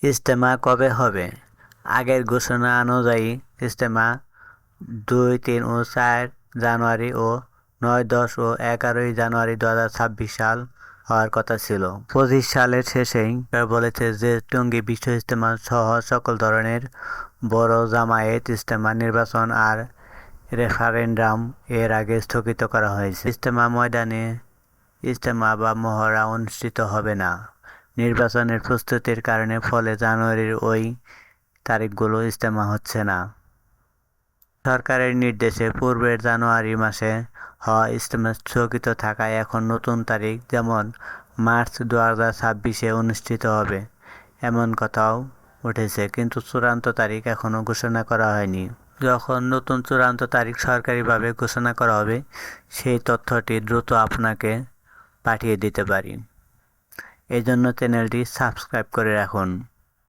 ইজতেমা কবে হবে? আগের ঘোষণা অনুযায়ী ইজতেমা ২, ৩ ও ৪ জানুয়ারি ও ৯, ১০ ও ১১ জানুয়ারি ২০২৬ সাল হওয়ার কথা ছিল। ২৫ সালের শেষেই সরকার বলেছে যে টঙ্গী বিশ্ব ইজতেমা সহ সকল ধরনের বড় জামায়াত ইজতেমা, নির্বাচন আর রেফারেন্ডাম এর আগে স্থগিত করা হয়েছে। ইজতেমা ময়দানে ইজতেমা বা মহড়া অনুষ্ঠিত হবে না নির্বাচনের প্রস্তুতির কারণে। ফলে জানুয়ারির ওই তারিখগুলো ইজতেমা হচ্ছে না। সরকারের নির্দেশে পূর্বের জানুয়ারি মাসে হওয়া ইজতেমা স্থগিত থাকায় এখন নতুন তারিখ যেমন মার্চ ২০২৬-এ অনুষ্ঠিত হবে এমন কথাও উঠেছে, কিন্তু চূড়ান্ত তারিখ এখনও ঘোষণা করা হয়নি। যখন নতুন চূড়ান্ত তারিখ সরকারিভাবে ঘোষণা করা হবে সেই তথ্যটি দ্রুত আপনাকে পাঠিয়ে দিতে পারি। এজন্য চ্যানেলটি সাবস্ক্রাইব করে রাখুন।